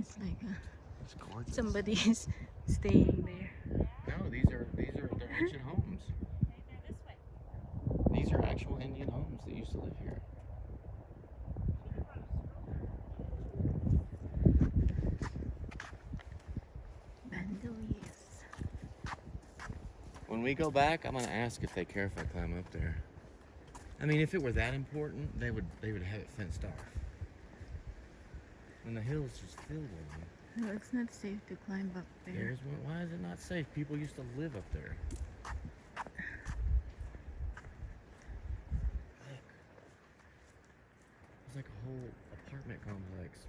It's like It's gorgeous. somebody's staying there. No, these are their ancient homes. These are actual Indian homes that used to live here. Bandeliers. When we go back, I'm gonna ask if they care if I climb up there. I mean, if it were that important, they would have it fenced off. And the hill's just filled with them. No, it's not safe to climb up there. There's one. Why is it not safe? People used to live up there. Look. It's like a whole apartment complex.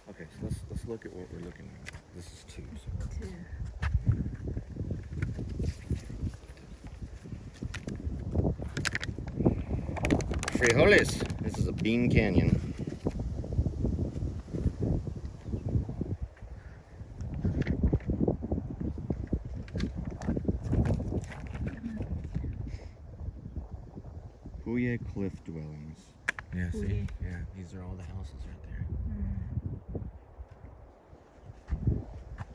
Okay, so let's look at what we're looking at. This is 2. So. 2. Frijoles. This is a bean canyon. Puya cliff dwellings. Yeah, see? Yeah, these are all the houses right there.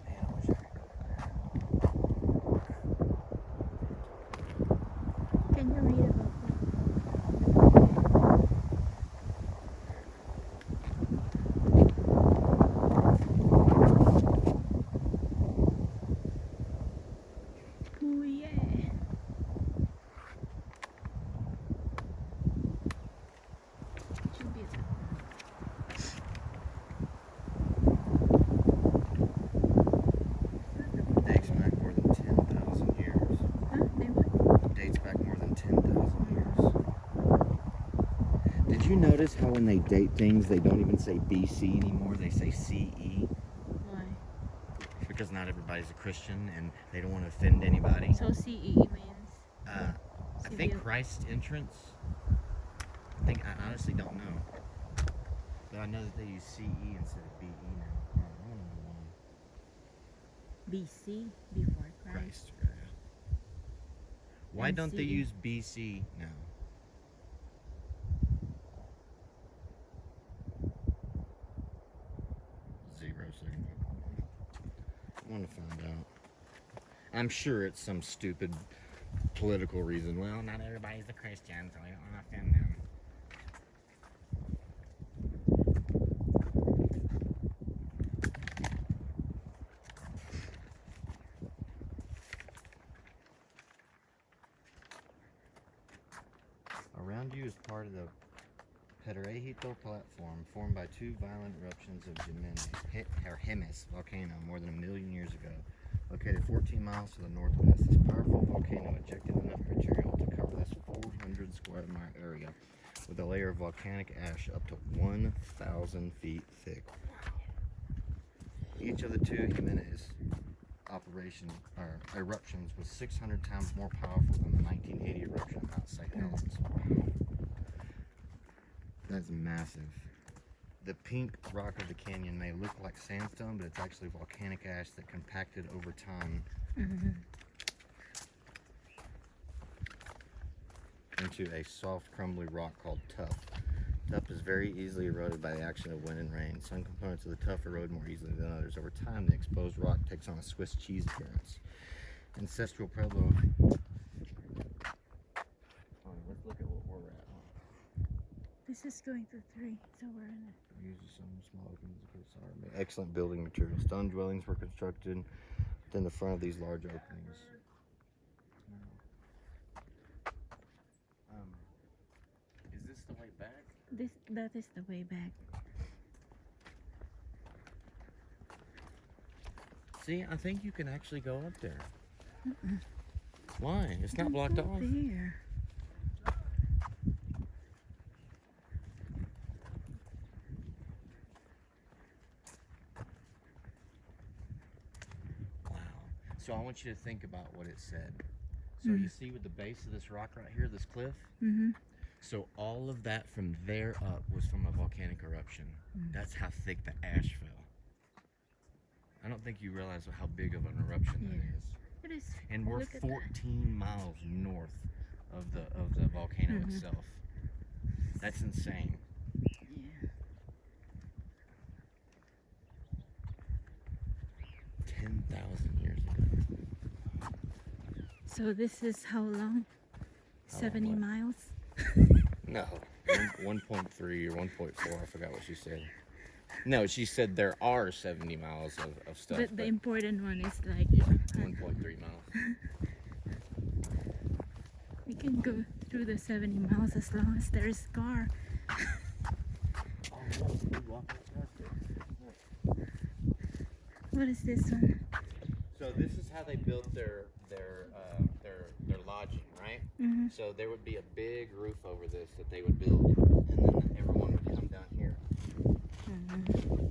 Man, I wish I could go there. Can you read about that? Oh yeah. Should be Dates back more than 10,000 years. Huh? They what? Dates back more than 10,000 years. Did you notice how when they date things, they don't even say BC anymore? They say CE? Why? Because not everybody's a Christian and they don't want to offend anybody. So CE means I think Christ's entrance. I honestly don't know. But I know that they use CE instead of BE now. I don't know why. BC, before Christ. Yeah. Why And don't they CE? use BC now? Zero signal. I want to find out. I'm sure it's some stupid political reason. Well, not everybody's a Christian, so I don't want to offend them. Around you is part of the Petroglyphs platform formed by 2 violent eruptions of Jimenez volcano more than 1 million years ago. Located 14 miles to the northwest, this powerful volcano ejected enough material to cover this 400 square mile area with a layer of volcanic ash up to 1,000 feet thick. Each of the 2 Jimenez eruptions was 600 times more powerful than the 1980 eruption of Mount St. Helens. That's massive. The pink rock of the canyon may look like sandstone, but it's actually volcanic ash that compacted over time into a soft, crumbly rock called tuff. Tuff is very easily eroded by the action of wind and rain. Some components of the tuff erode more easily than others. Over time, the exposed rock takes on a Swiss cheese appearance. Ancestral Pueblo. Let's look at what we're at. This is going to 3, so we're in it. Uses some small openings. Excellent building material. Stone dwellings were constructed within the front of these large openings. Is this the way back? That is the way back. See, I think you can actually go up there. Why? It's not blocked off. There. So I want you to think about what it said. So you see with the base of this rock right here, this cliff? So all of that from there up was from a volcanic eruption. That's how thick the ash fell. I don't think you realize how big of an eruption that is. It is. And we're Look at 14 miles north of the volcano itself. That's insane. Yeah. 10,000 years ago. So this is how long? How 70 long what? miles? No, 1.3 or 1.4. I forgot what she said. No, she said there are 70 miles of stuff. But the important one is like 1.3 miles. we can go through the 70 miles as long as there is car. What is this one? So this is how they built their lodging, right? Mm-hmm. So there would be a big roof over this that they would build, and then everyone would come down here. Mm-hmm.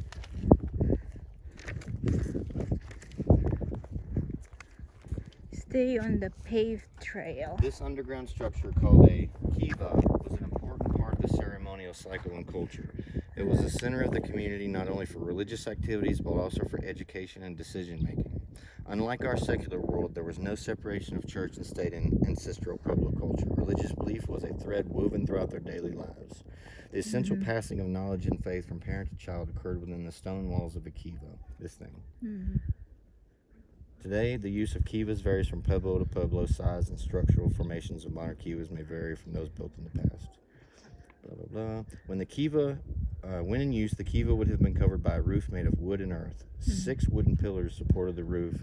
Stay on the paved trail. This underground structure, called a kiva, was an important part of the ceremonial cycle and culture. It was the center of the community not only for religious activities but also for education and decision making. Unlike our secular world, there was no separation of church and state in ancestral public culture. Religious belief was a thread woven throughout their daily lives. The essential passing of knowledge and faith from parent to child occurred within the stone walls of a kiva, this thing. Mm-hmm. Today, the use of kivas varies from pueblo to pueblo. Size and structural formations of modern kivas may vary from those built in the past. Blah, blah, blah. When the kiva, when in use, the kiva would have been covered by a roof made of wood and earth. 6 wooden pillars supported the roof.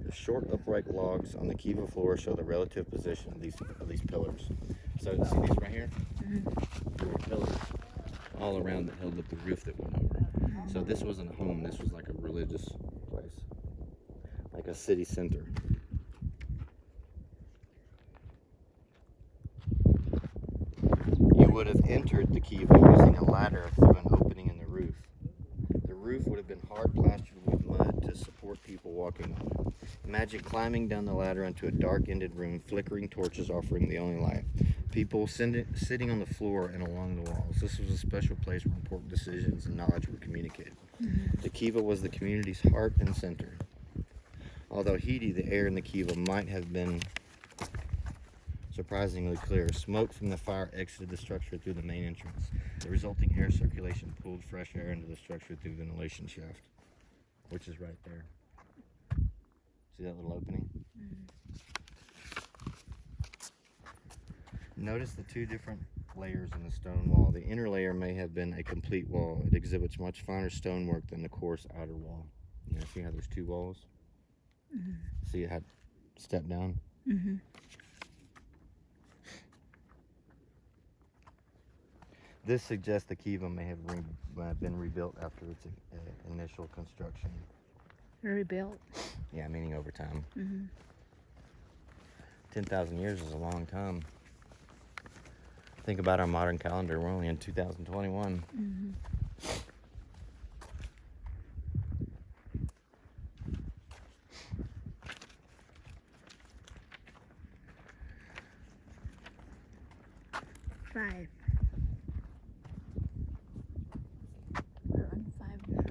The short upright logs on the kiva floor show the relative position of these pillars. So see these right here? There were pillars all around that held up the roof that went over. So this wasn't a home. This was like a religious place, like a city center. You would have entered the kiva using a ladder through an opening in the roof. The roof would have been hard plastered with mud to support people walking on it. Imagine climbing down the ladder into a dark-ended room, flickering torches offering the only light. People sitting on the floor and along the walls. This was a special place where important decisions and knowledge were communicated. The kiva was the community's heart and center. Although heady, the air in the kiva might have been surprisingly clear. Smoke from the fire exited the structure through the main entrance. The resulting air circulation pulled fresh air into the structure through the ventilation shaft, which is right there. See that little opening? Notice the 2 different layers in the stone wall. The inner layer may have been a complete wall. It exhibits much finer stonework than the coarse outer wall. You know, see how there's 2 walls? See it had stepped down? This suggests the kiva may have been rebuilt after its initial construction. Rebuilt. Yeah, meaning over time. 10,000 years is a long time. Think about our modern calendar. We're only in 2021. 5. We're on 5 now.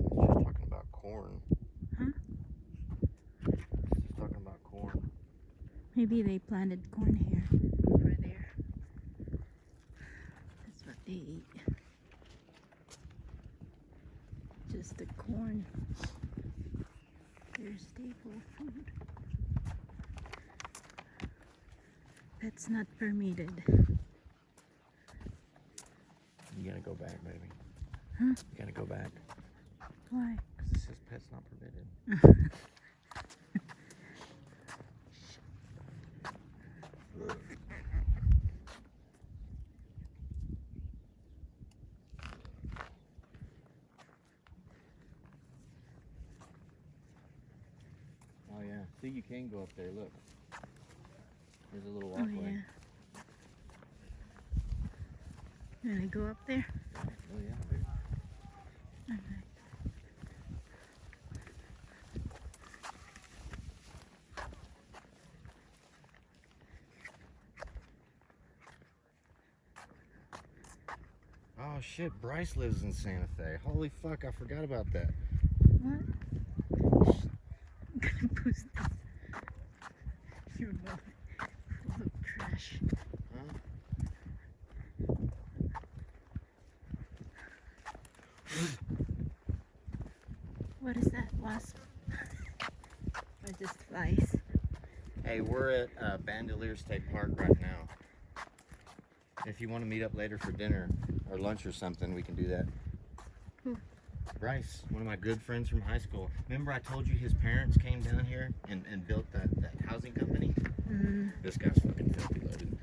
Just talking about corn. Huh? Just talking about corn. Maybe they planted corn here, over there. That's what they eat. Just the corn. Their staple food. That's not permitted. You gotta go back, baby. Huh? You gotta go back. Why? Because it says pets not permitted. Oh yeah. See, you can go up there. Look. There's a little Oh walkway. yeah. You wanna go up there? Oh yeah, baby. Alright. Oh shit, Bryce lives in Santa Fe. Holy fuck, I forgot about that. What? I'm gonna post this. Your mouth full of trash. Huh? What is that? Wasp? Or just flies? Hey, we're at Bandelier State Park right now. If you want to meet up later for dinner or lunch or something, we can do that. Who? Bryce, one of my good friends from high school. Remember I told you his parents came down here and built that housing company? Mm. This guy's fucking filthy loaded.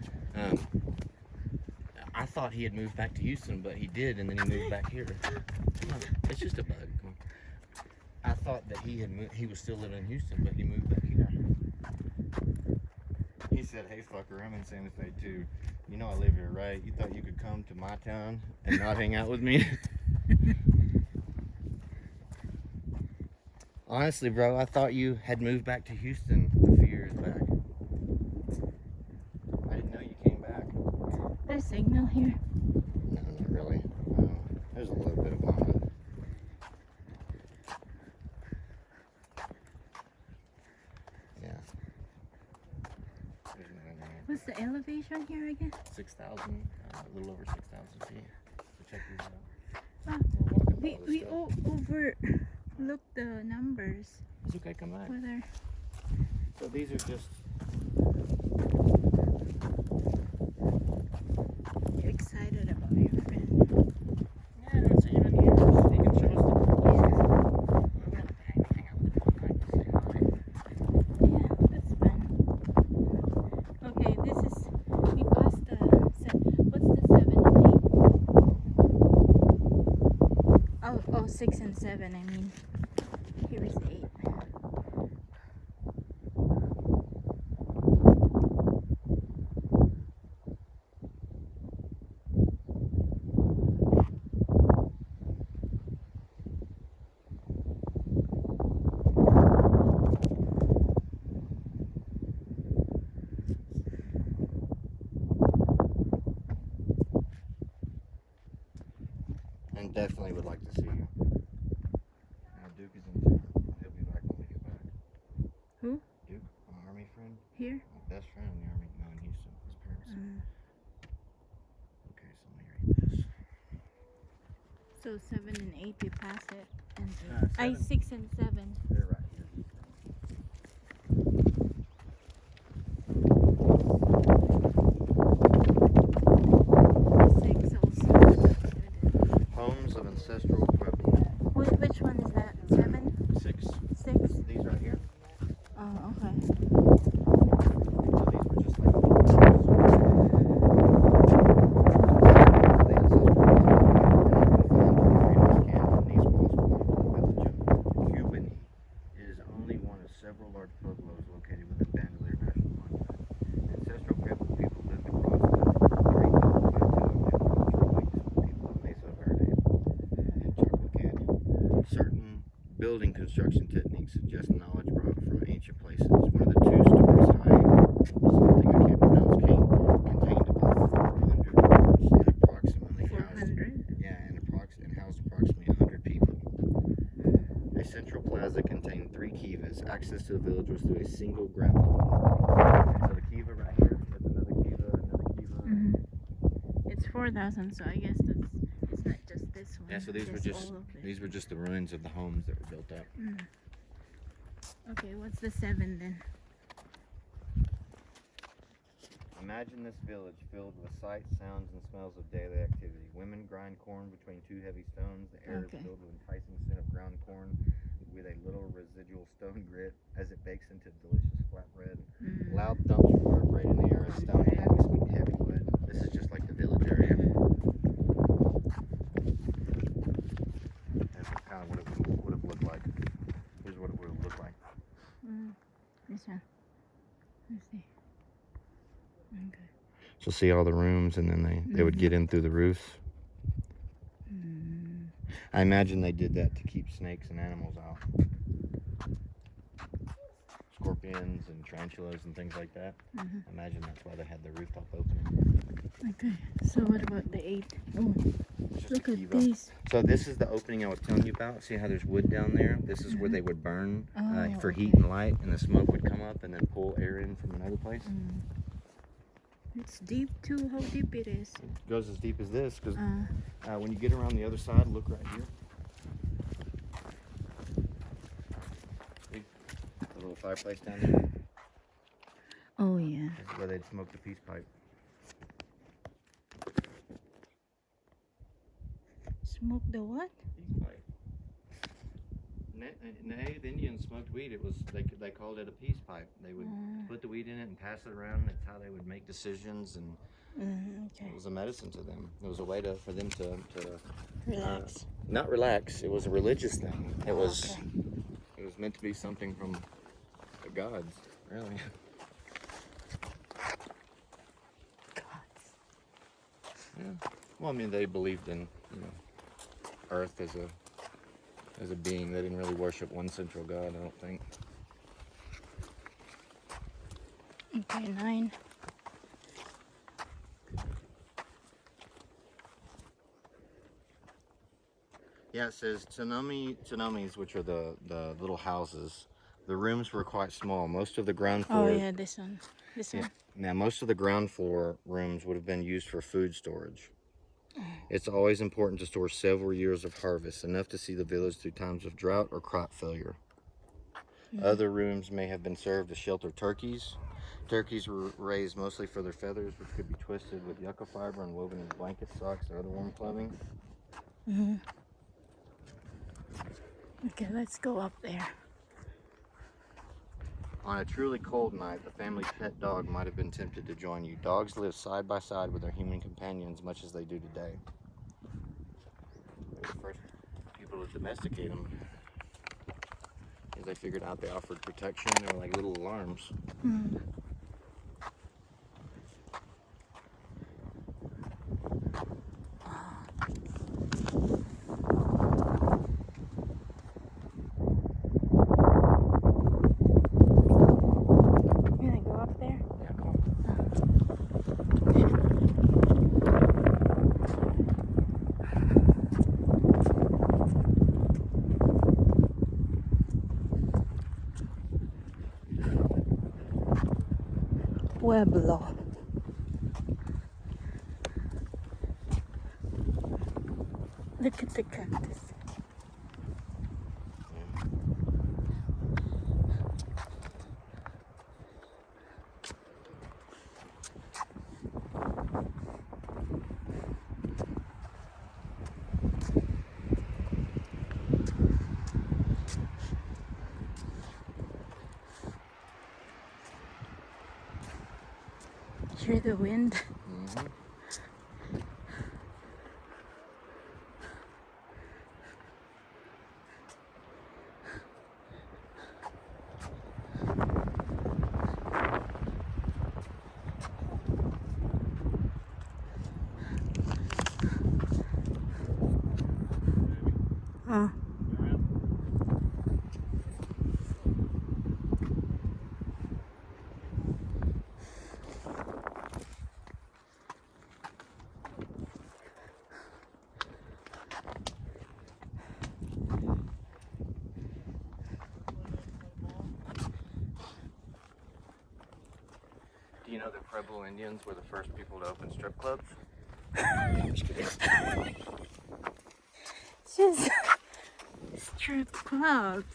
I thought he had moved back to Houston, but he did, and then he moved back here. Come on, it's just a bug. Come on. I thought that he was still living in Houston, but he moved back here. He said, "Hey fucker, I'm in Santa Fe too. You know I live here, right? You thought you could come to my town and not hang out with me?" Honestly, bro, I thought you had moved back to Houston a few years back. I didn't know you came back. There's signal here. No, not really. There's a little bit of vomit. Yeah. There's nothing there. What's the elevation here again? 6,000, a little over 6,000 feet. So check these out. Oh, We're walking by we all this we stuff. overlooked the numbers. It's okay, come back. Whether So these are just, you're excited about your friend. yeah, it's even years. He can show us the photos. We're gonna hang out with him tonight to say hi. Yeah, that's fun. Okay, this is we passed the what's the 7 and 8? Oh, 6 and 7. I mean, here is 8. And definitely would like to see you. Now Duke is in town. He'll be back when we get back. Who? Duke, my army friend, Here? my best friend in the army, no, in Houston. His parents. Mm. Okay, so let me read this. So 7 and 8, we pass it. And Uh, 6 and 7. They're right here. 6 also. Homes of ancestral equipment. Which one is that? 7? 6. 6? These right here. Oh, okay. So these were just like the ancestral These walls belong to the village of Cubany. It is only one of several large pueblos located within Bandelier National Monument. Ancestral people lived across the Great Plateau of agricultural links with people of Mesa Verde and Chocolate Canyon. Certain building construction techniques suggest knowledge brought from ancient places. One of the 2 stories high, something I can't pronounce, contained about 400 rooms and approximately housed 400? and housed approximately 100 people. A central plaza contained 3 kivas. Access to the village was through a single ground level. So the kiva right here, that's another kiva, another kiva. Mm-hmm. It's 4,000, so I guess it's not just this one. Yeah, so these were it's just all of it. the ruins of the homes that were built up. Mm. Okay, what's the 7 then? Imagine this village filled with sights, sounds, and smells of daily activity. Women grind corn between 2 heavy stones. The air Okay. is filled with enticing scent of ground corn with a little residual stone grit as it bakes into delicious flat bread. Mm. Loud thumps reverberate in the air as stone hands meet heavy wood. This is just like the village area. That's kind of what it would have looked like. Here's what it would have looked like. Mm. This one. Let's see. Okay. So see all the rooms, and then they would get in through the roofs. Mm. I imagine they did that to keep snakes and animals out. Scorpions and tarantulas and things like that. Mm-hmm. I imagine that's why they had the rooftop opening. Okay, so what about the 8? Oh, just Look a at kiva. these. So this is the opening I was telling you about. See how there's wood down there? This is where they would burn for heat and light, and the smoke would come up and then pull air in from another place. It's deep too. How deep it is? It goes as deep as this because when you get around the other side, look right here. See the little fireplace down there? Oh yeah. This is where they'd smoke the peace pipe. Smoke the what? Peace pipe. Native Indians smoked weed. It was they called it a peace pipe. They would put the weed in it and pass it around. That's how they would make decisions, and it was a medicine to them. It was a way for them to Relax. Not relax. It was a religious thing. It was meant to be something from the gods, really. Gods. Yeah. Well, I mean, they believed in Earth as a being. They didn't really worship one central god, I don't think. Okay, 9. Yeah, it says tsunamis, which are the little houses. The rooms were quite small. Most of the ground floor. Oh yeah, this one. This one. Now, most of the ground floor rooms would have been used for food storage. It's always important to store several years of harvest, enough to see the village through times of drought or crop failure. Other rooms may have been served to shelter turkeys. Turkeys were raised mostly for their feathers, which could be twisted with yucca fiber and woven into blankets, socks, or other warm clothing. Okay, let's go up there. On a truly cold night, the family pet dog might have been tempted to join you. Dogs live side by side with their human companions, much as they do today. They were the first people to domesticate them, as they figured out they offered protection. They were like little alarms. You gonna go up there? Yeah, come on. Pueblo. Look at the cactus. Hear the wind? Do you know that Pueblo Indians were the first people to open strip clubs? Just strip clubs.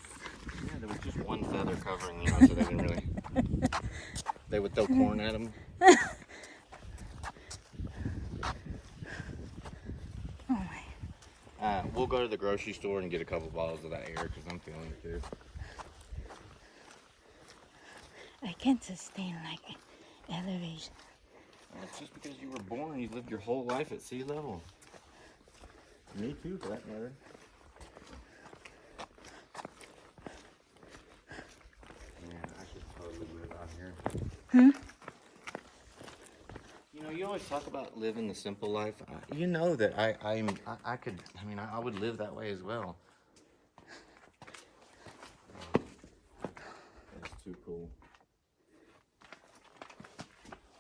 Yeah, there was just one feather covering, so they didn't really. They would throw corn at them. Oh my. We'll go to the grocery store and get a couple bottles of that air because I'm feeling it too. I can't sustain like elevation. That's just because you were born. You lived your whole life at sea level. Me too, for that matter. Man, I should totally live out here. You know, you always talk about living the simple life. You know that I could. I mean, I would live that way as well. That's too cool.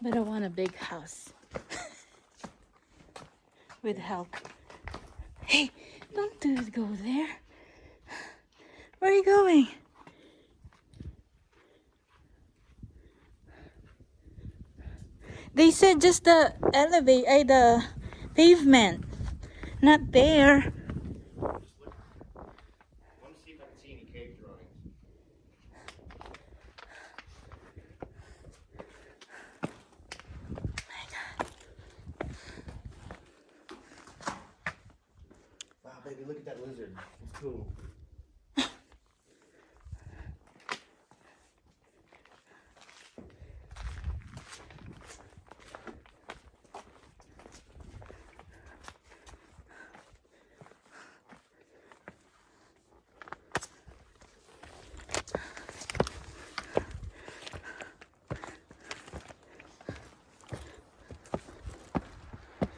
But I want a big house with help. Hey, don't go there. Where are you going? They said just the the pavement, not there. I want to see if I can see any cave drawings. Wow, baby, look at that lizard. It's cool.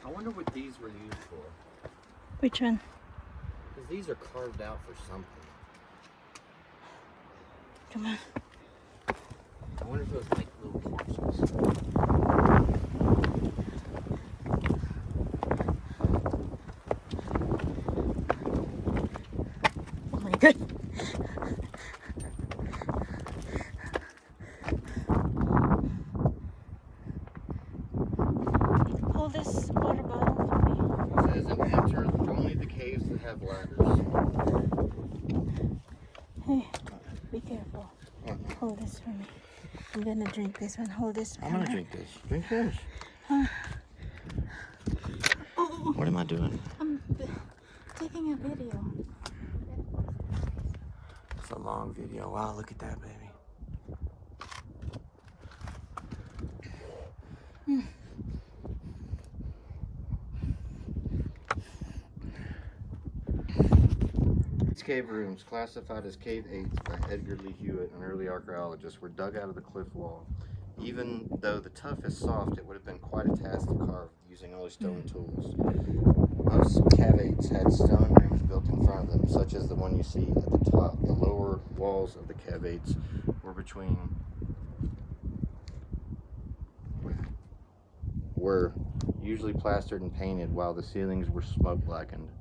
I wonder what these were used for. Which one? Because these are carved out for something. Come on. I wonder if it was like little corpses. Oh my god. Hold this water bottle for me. It says, and enter only the caves that have ladders. Hey, be careful. Hold this for me. I'm gonna drink this one. Hold this. I'm gonna drink this. Drink this. What am I doing? I'm taking a video. It's a long video. Wow, look at that, baby. These cave rooms, classified as Cave 8s by Edgar Lee Hewitt, an early archaeologist, were dug out of the cliff wall. Even though the tuff is soft, it would have been quite a task to carve using only stone tools. Most caveates had stone rooms built in front of them, such as the one you see at the top. The lower walls of the caveates were usually plastered and painted, while the ceilings were smoke blackened.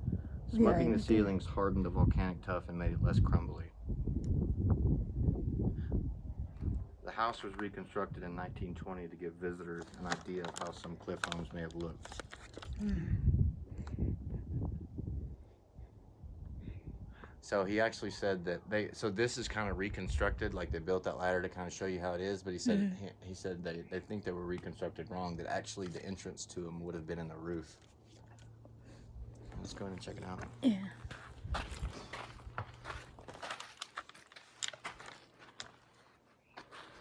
Smoking the ceilings hardened the volcanic tuff and made it less crumbly. The house was reconstructed in 1920 to give visitors an idea of how some cliff homes may have looked. So he actually said that so this is kind of reconstructed, like they built that ladder to kind of show you how it is, but he said he said they think they were reconstructed wrong, that actually the entrance to them would have been in the roof. Let's go ahead and check it out. Yeah.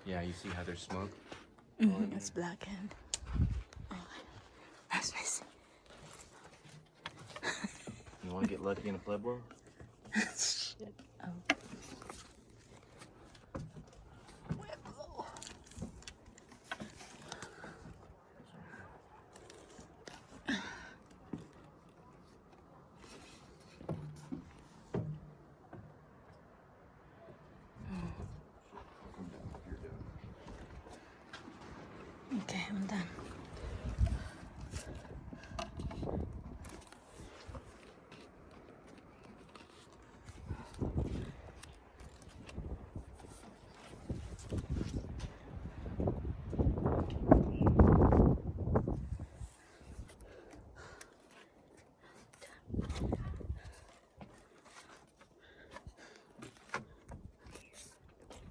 Yeah, you see how there's smoke? It's blackened. Oh, that's messy. You want to get lucky in a pueblo? Shit. Oh. Okay, I'm done.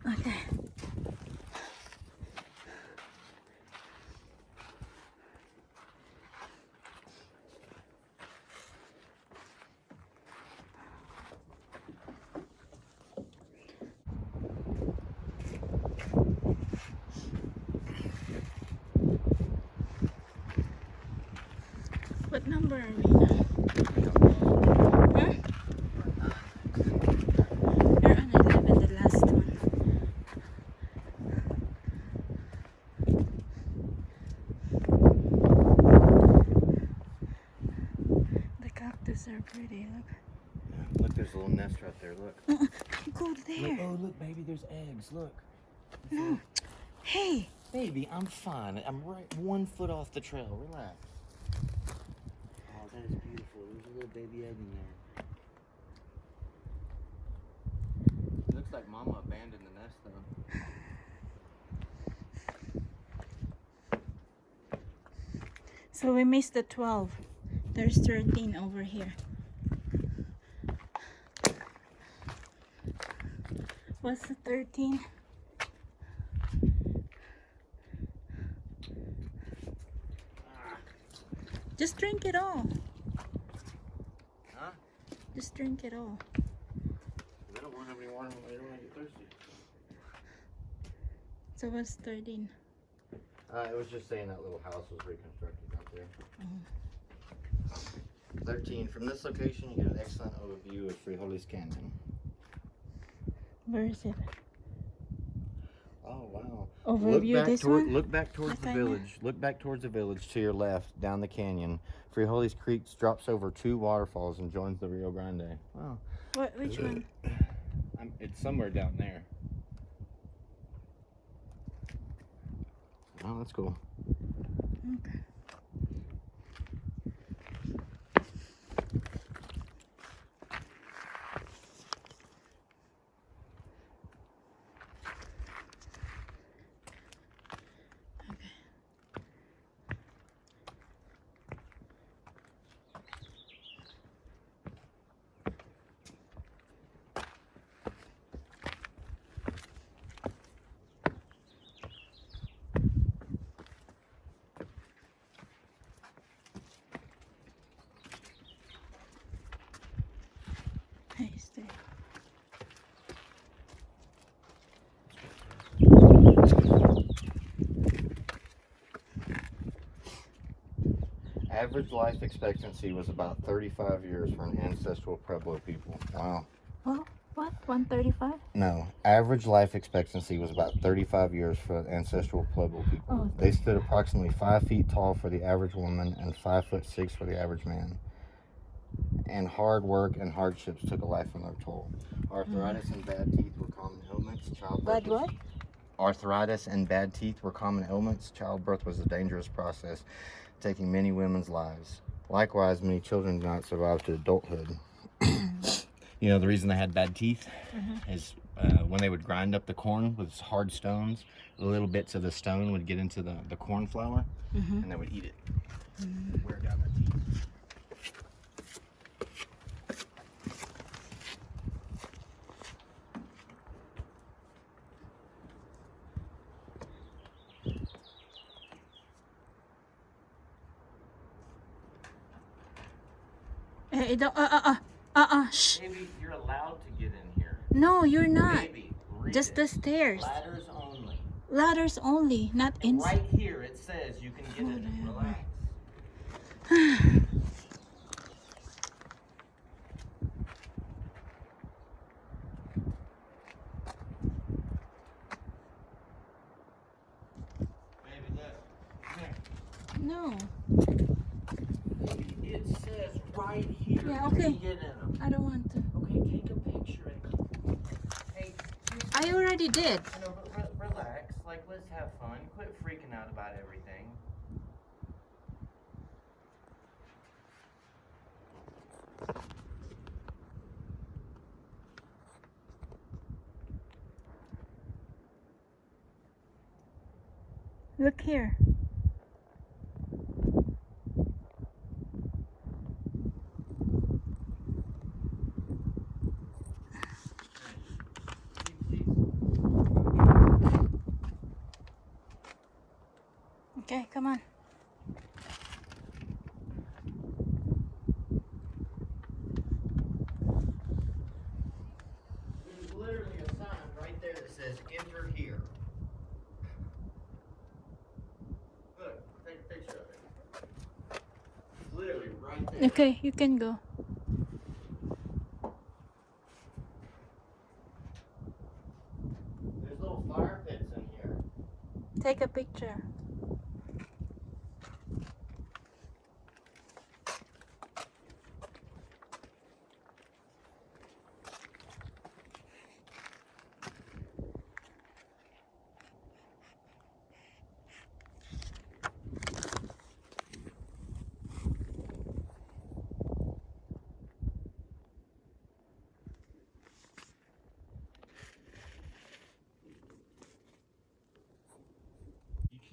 Okay. What number are we now? Huh? You're on 11, the last one. The cactus are pretty, look. Yeah, look, there's a little nest right there, look. Don't go there. Look, oh, look, baby, there's eggs, look. No. Hey. Baby, I'm fine. I'm right 1 foot off the trail. Relax. Oh, that is beautiful. There's a little baby egg in there. It looks like Mama abandoned the nest though. So we missed the 12. There's 13 over here. What's the 13? Just drink it all. Huh? Just drink it all. I don't want to have any water later when I get thirsty. So what's 13? It was just saying that little house was reconstructed out there. 13. From this location, you get an excellent overview of Frijoles Canyon. Where is it? Oh wow! Overview this one? Look back towards the village. Look back towards the village to your left, down the canyon. Frijoles Creek drops over 2 waterfalls and joins the Rio Grande. Wow. What? Which one? It's somewhere down there. Oh, that's cool. Okay. Hey, stay. Average life expectancy was about 35 years for an ancestral Pueblo people. Wow. Well, what? 135? No, average life expectancy was about 35 years for ancestral Pueblo people. Oh. They stood approximately 5 feet tall for the average woman and 5'6" for the average man. And hard work and hardships took a life on their toll. Arthritis and bad teeth were common ailments. Bad what? Arthritis and bad teeth were common ailments. Childbirth was a dangerous process, taking many women's lives. Likewise, many children did not survive to adulthood. You know, the reason they had bad teeth is when they would grind up the corn with hard stones, little bits of the stone would get into the corn flour, and they would eat it. Wear down their teeth. Shh. Baby, you're allowed to get in here. No, you're not. Baby, read Just it. the stairs. Ladders only. Ladders only, not inside. Right here it says you can get in. Relax. Baby, look. Come here. No. Baby, it says right here. Yeah, you okay. can get in them. I don't want to. Okay, take a picture and hey, I already did. I know, but relax. Like, let's have fun. Quit freaking out about everything. Look here. Okay, come on. There's literally a sign right there that says enter here. Look, take a picture of it. Literally right there. Okay, you can go. There's little fire pits in here. Take a picture.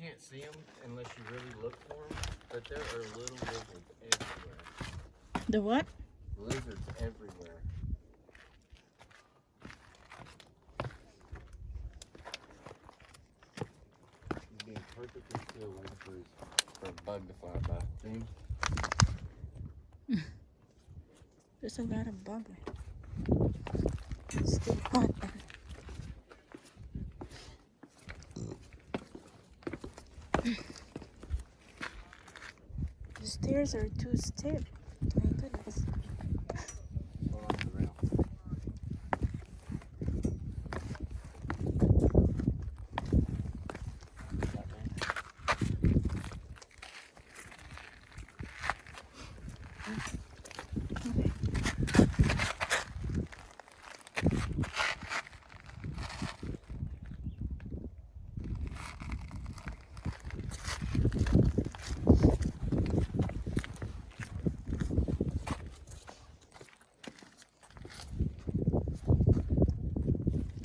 can't see them unless you really look for them, but there are little lizards everywhere. The what? Lizards everywhere. He's being perfectly still waiting for a bug to fly by. See? There's a lot of bugger. It's still hot. The stairs are too steep. My goodness. Hold on to the rail.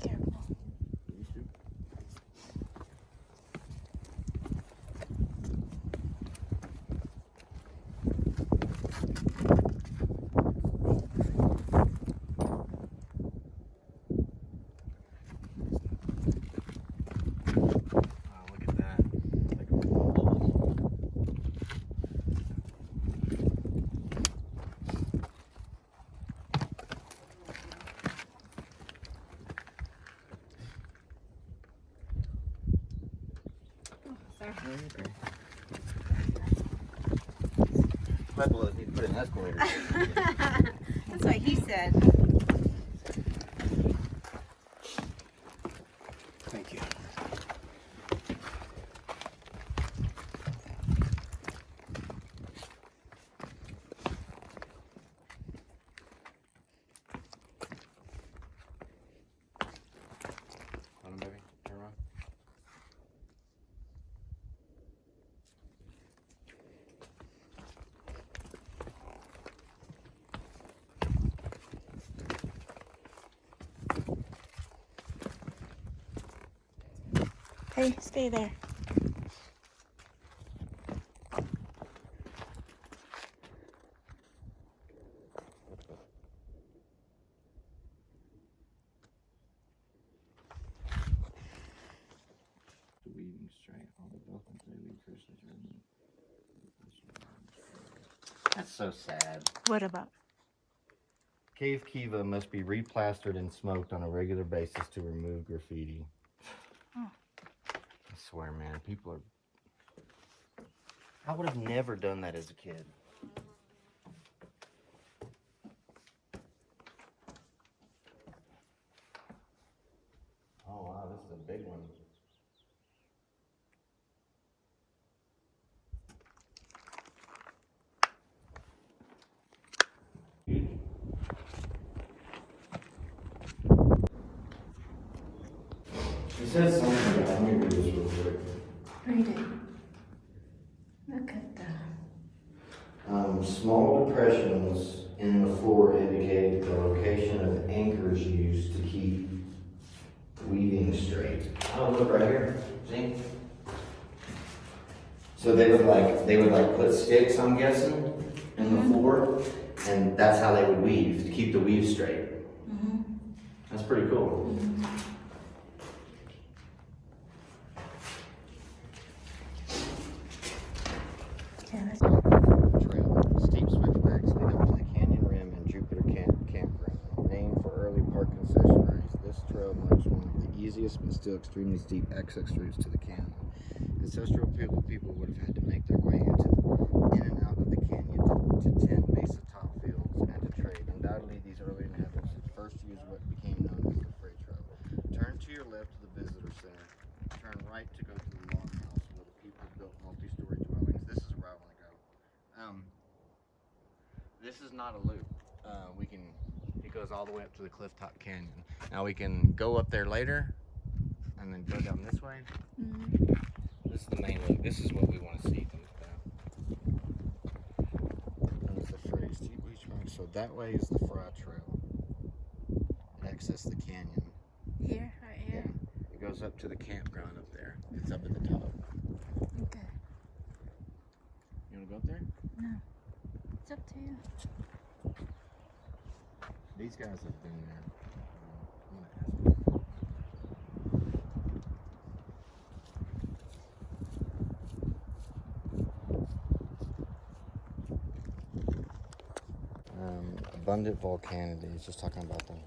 Careful. You too. Wow, look at that. Like a bubble. Sorry. Okay. Pueblos need to put an escalator. That's what he said. Thank you. Hold on, baby. Turn around. Hey, stay there. The weaving straight. All the dolphins they weave curses are. That's so sad. What about? Cave kiva must be replastered and smoked on a regular basis to remove graffiti. Oh. I swear, man, people are. I would have never done that as a kid. Oh wow, this is a big one. It says something. Let me read this real quick. Read it. Look at that. Small depressions in the floor indicate the location of anchors used to keep weaving straight. Oh, look right here. See? So they would put sticks, I'm guessing, in the floor, and that's how they would weave to keep the weave straight. Mm-hmm. That's pretty cool. Mm-hmm. Yeah, that's Trail. Steep switchbacks lead up to the canyon rim and Jupiter Campground. Named for early park concessionaries, this trail marks one of the easiest but still extremely steep access routes to the canyon. Ancestral people would have had to make their way in and out of the canyon to tend mesa top fields and to trade. Undoubtedly, these early inhabitants first used what became known as the freight trail. Turn to your left to the visitor center. Turn right to go to the longhouse where the people built multi-story dwellings. This is where I want to go. This is not a loop. It goes all the way up to the Clifftop Canyon. Now we can go up there later and then go down this way. mm-hmm. This is the main loop. This is what we want to see from this path. There's the phrase steep beach marks. So that way is the Fry Trail. It accesses the canyon. Here, right here. Yeah. It goes up to the campground up there. It's up at the top. to go up there? No. It's up to you. These guys have been there. I'm gonna ask them. Abundant volcanic. He's just talking about them.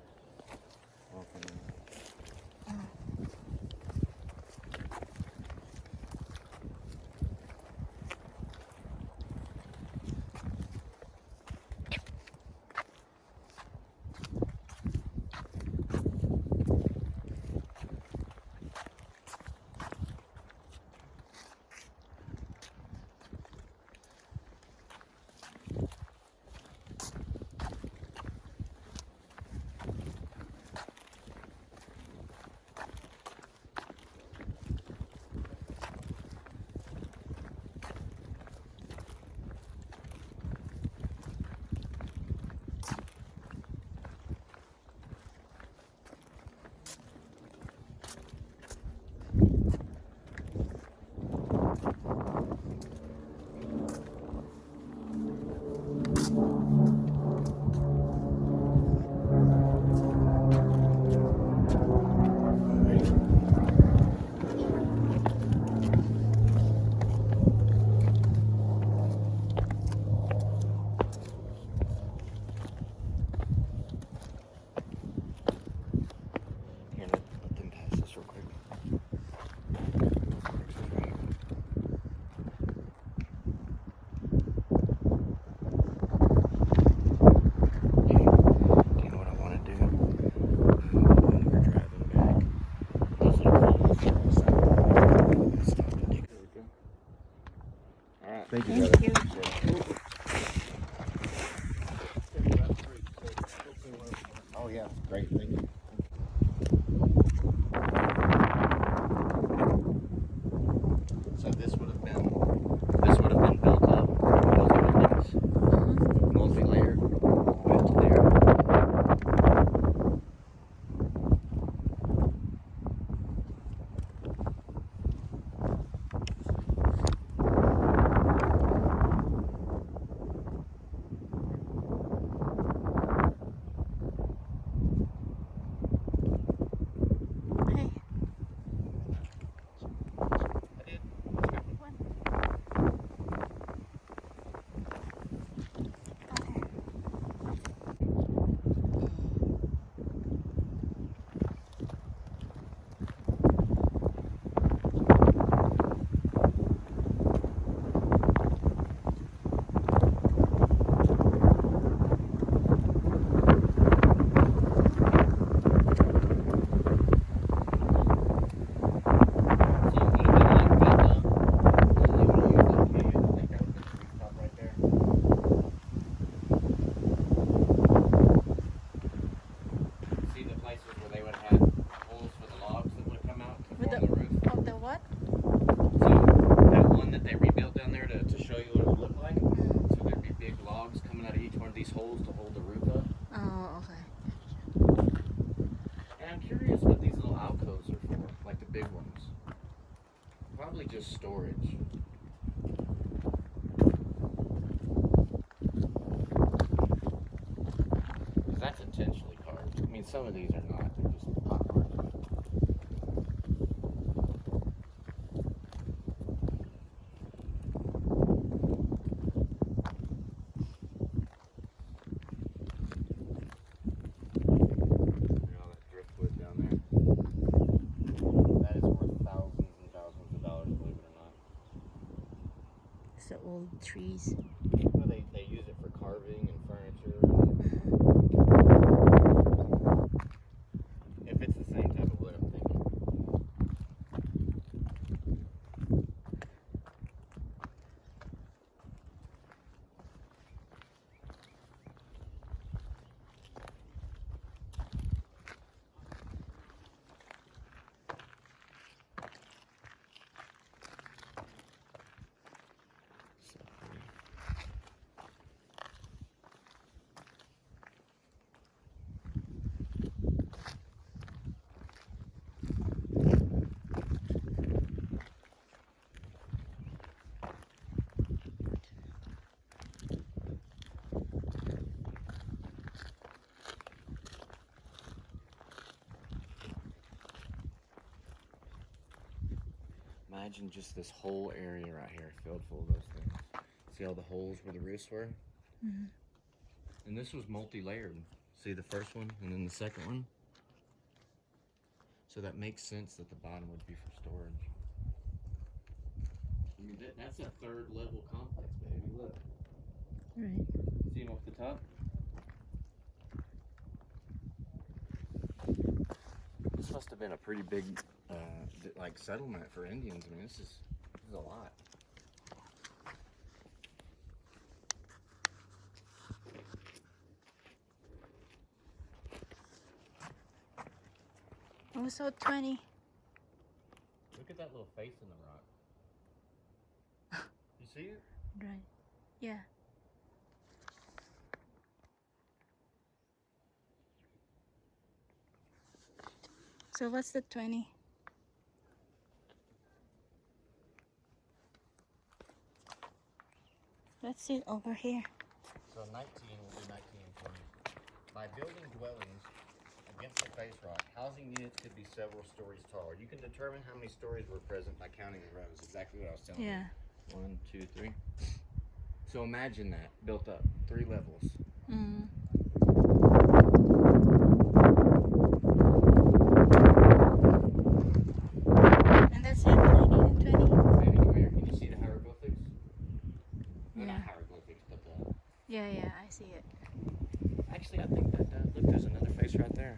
Thank you, Thank brother. you. Oh yeah, great. Thank you. So this would have been built up. Those buildings, multi-layered, went to there. Hey. Holes to hold the roof up. Oh, okay. And I'm curious what these little alcoves are for, like the big ones. Probably just storage. Because that's intentionally carved. I mean, some of these are not. They're just pop art. The old trees. Well, they use it for carving and furniture. If it's the same type of wood, I'm thinking. Imagine just this whole area right here filled full of those things. See all the holes where the roosts were? Mm-hmm. And this was multi-layered. See the first one and then the second one? So that makes sense that the bottom would be for storage. I mean, that's a third level complex, baby. Look. Right. See them off the top? This must have been a pretty big like settlement for Indians. I mean, this is a lot. Also 20. Look at that little face in the rock. You see it? Right. Yeah. So what's the 20? Let's see it over here. So 19 will be 19 and 20. By building dwellings against the face rock, housing units could be several stories tall. You can determine how many stories were present by counting the rows. Exactly what I was telling Yeah. you. 1, 2, 3. So imagine that built up 3 levels. Mm. And that's it, 19 and 20. Baby, come here. Can you see the hieroglyphics? No, Yeah. not hieroglyphics, but the. Yeah, I see it. Actually, I think that does. Look, there's another face right there.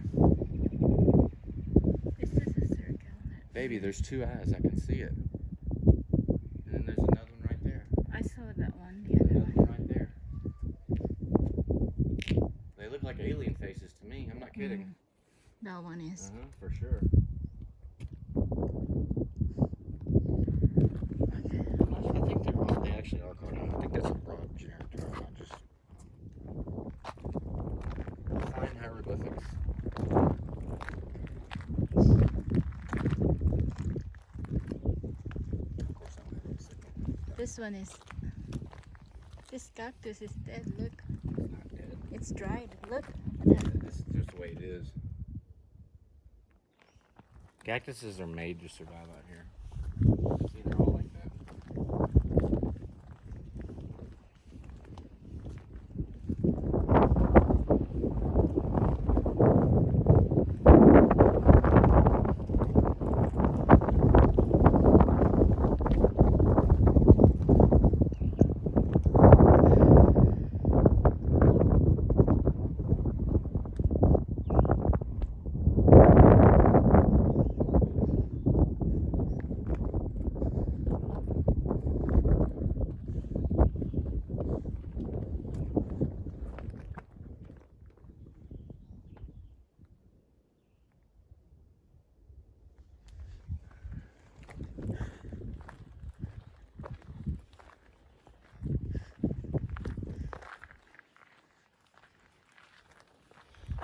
This is a circle. Baby, there's 2 eyes. I can see it. And then there's another one right there. I saw that one, the other Another one. one right there. They look like alien faces to me. I'm not kidding. That one is. For sure. I think they're wrong. They actually are cartoon. I think that's a rock generator, not just fine hieroglyphics. Of course, I don't have a signal. This one is. This cactus is dead. Look, It's not dead. it's dried. Look. This is just the way it is. Cactuses are made to survive out here. See, they're all like that.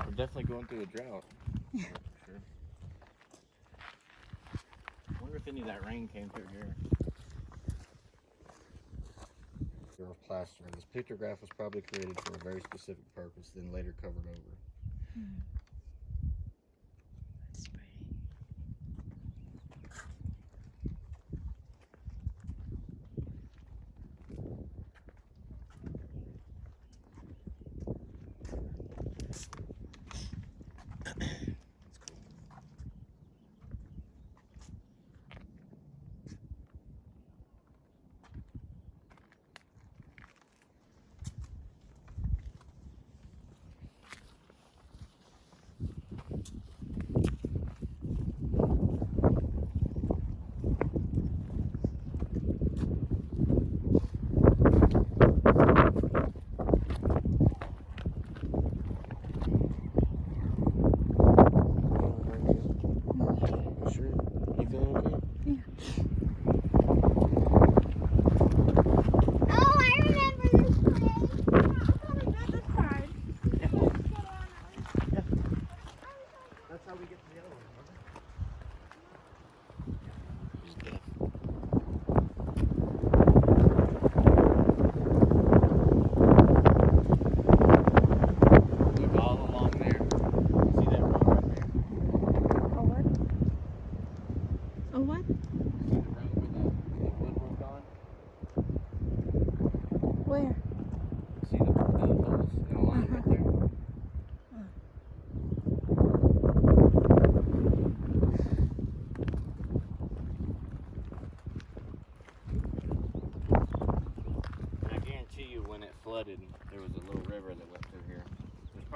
We're definitely going through a drought. Yeah. For sure. I wonder if any of that rain came through here. Of plaster. This pictograph was probably created for a very specific purpose, then later covered over. That's pretty. That's cool.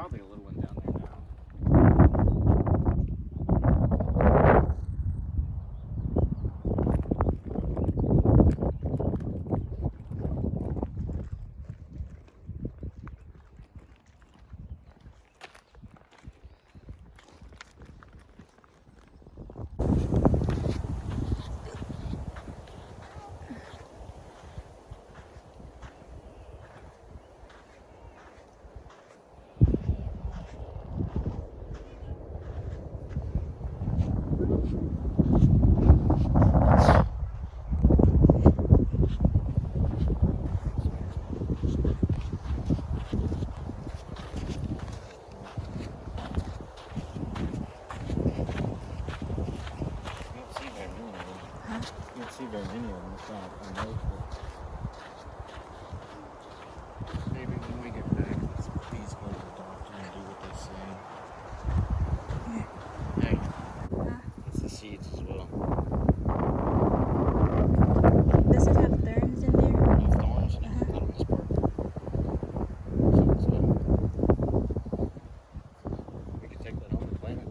probably a little one down there now. You don't see very many of them. It's not a note, but maybe when we get back, these go to the doctor and do what they say. Hey, it's the seeds as well. Does it have thorns in there? No thorns, not in this part. So, we could take that home and plant it.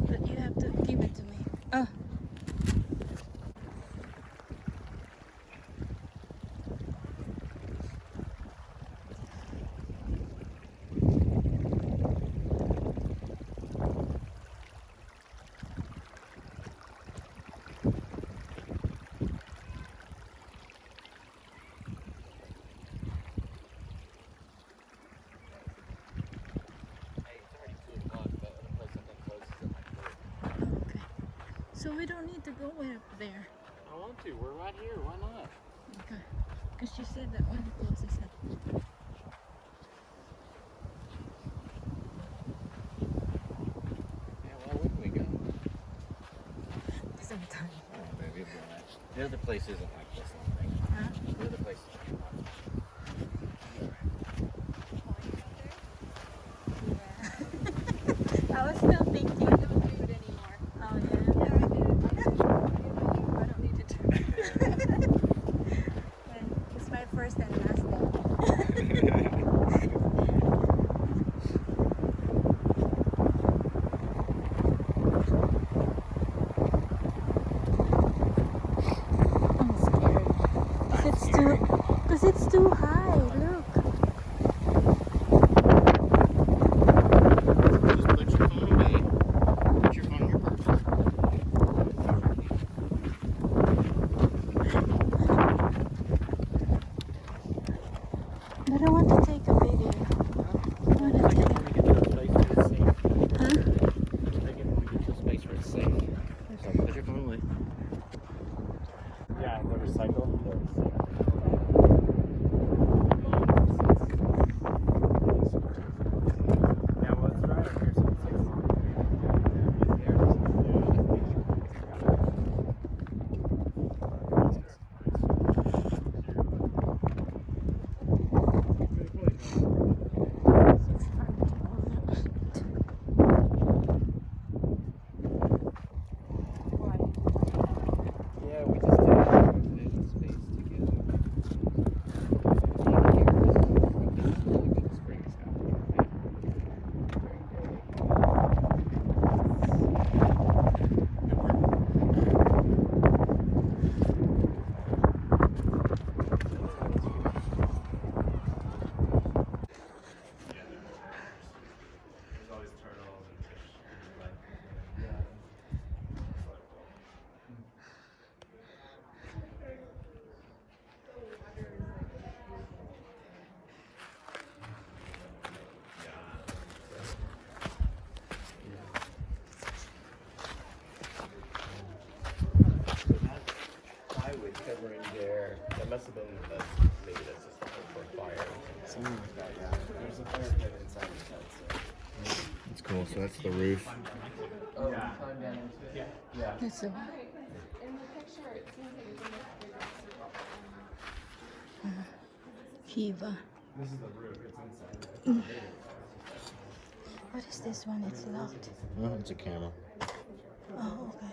But you have to give it to me. Oh. So we don't need to go way up there. I want to. We're right here. Why not? Okay. Because you said that one closes up. Yeah, why wouldn't we go? Sometime. Oh, maybe it'll be nice. The other place isn't like this, I don't think. Huh? The other place is Yeah. I was still thinking. I don't do it anymore. Oh yeah. Yeah, I do. I don't need to do it. And it's my first and last day. I'm scared. Because it's too high. Look. Just put your phone away. Put your phone in your purse. But I want to take a video. I want to Take take it when we get to a place where it's safe. Huh? Take it when we get to a space where it's safe. So put your phone away. Yeah, the recycle. Yeah, well, it's right up here, so it's yeah, we just did vision space together. Springs There's always turtles and fish. Plywood covering there. That must have been maybe that's just for fire. Something like that, yeah. There's a fire pit inside the tent, so. That's cool. So that's the roof. Oh, yeah. Climb down into it? Yeah. Yeah. That's the In the picture, it seems like it's in this bigger circle. kiva. This is the roof. It's inside. What is this one? It's locked. Oh, it's a camera. Oh, okay.